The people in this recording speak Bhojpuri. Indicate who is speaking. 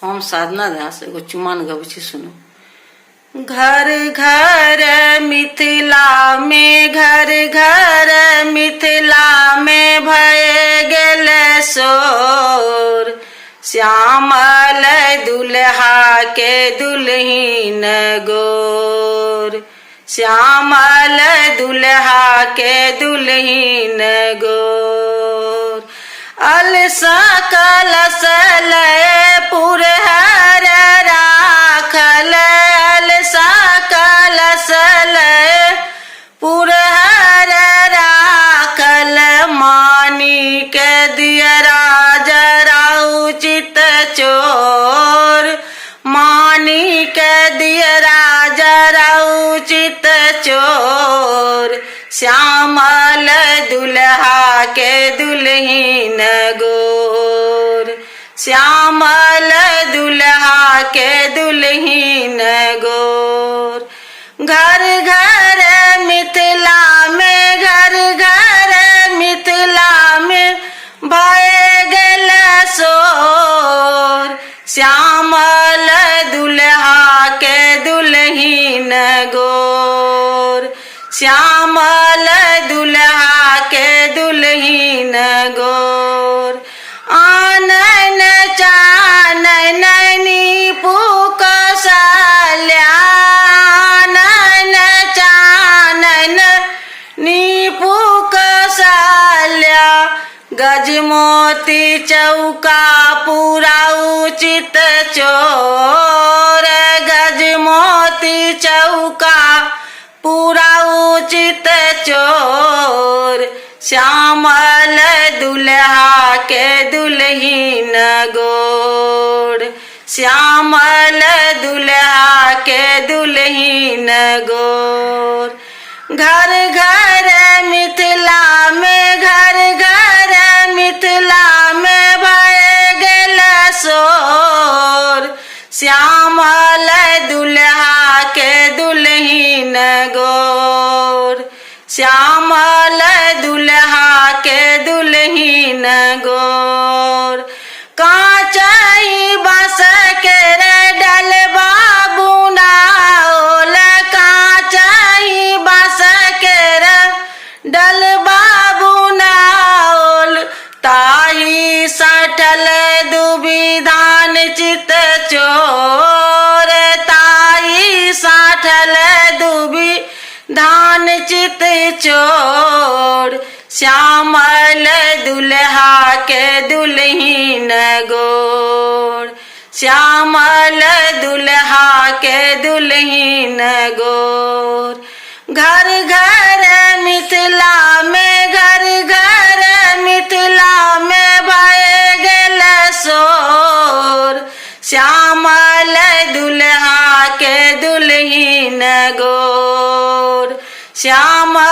Speaker 1: हम साधना दास एगो चुमान गबै छी, सुनू। घर घर मिथिला में, घर घर मिथिला में भय गेल शोर, श्यामल दुल्हा के दुल्हीन गोर, श्यामल दुल्हा के दुल्हीन गोर। अलसा कलश लय पुरहर राखल, अलसा कलश लय पुरहर राखल, मानी के दियरा जराउ चित चोर, मानी के दियरा जराउ चित चोर, श्यामल दुल्हा के दुल्हीन गोर, श्यामल दुल्हा के दुल्हीन गोर। घर घर मिथिला में, घर घर मिथिला में भय गेल शोर, श्यामल दुल्हा के दुल्हीन गोर, श्यामल दुल्हा के दुल्हीन गोर। आनन चानन नीपू कौशल्या, आनन चानन नीपू कौशल्या, गजमोती चौका पुराउ चित चोर, गजमोती चौका पुराउ चित चोर, श्यामल दुल्हा के दुल्हीन गोर, श्यामल दुल्हा के दुल्हीन गोर। घर घर मिथिला में, घर घर मिथिला में भय गेल शोर, श्यामल दुल्हा के दुल्हीन गोर, श्यामल दुल्हा के दुल्हीन गोर। कांचई बस के डलबा बुनाओल, कांचई बस के डलबा बुनाओल, ताही सटल दुविधान चित चोर, ताही सटल दुविधान चित चोर, श्यामल दुल्हा के दुल्हीन गोर, श्यामल दुल्हा के दुल्हीन गोर। घर घर मिथिला में, घर घर मिथिला में भय गेल शोर, श्यामल दुल्हा के दुल्हीन गोर, श्यामल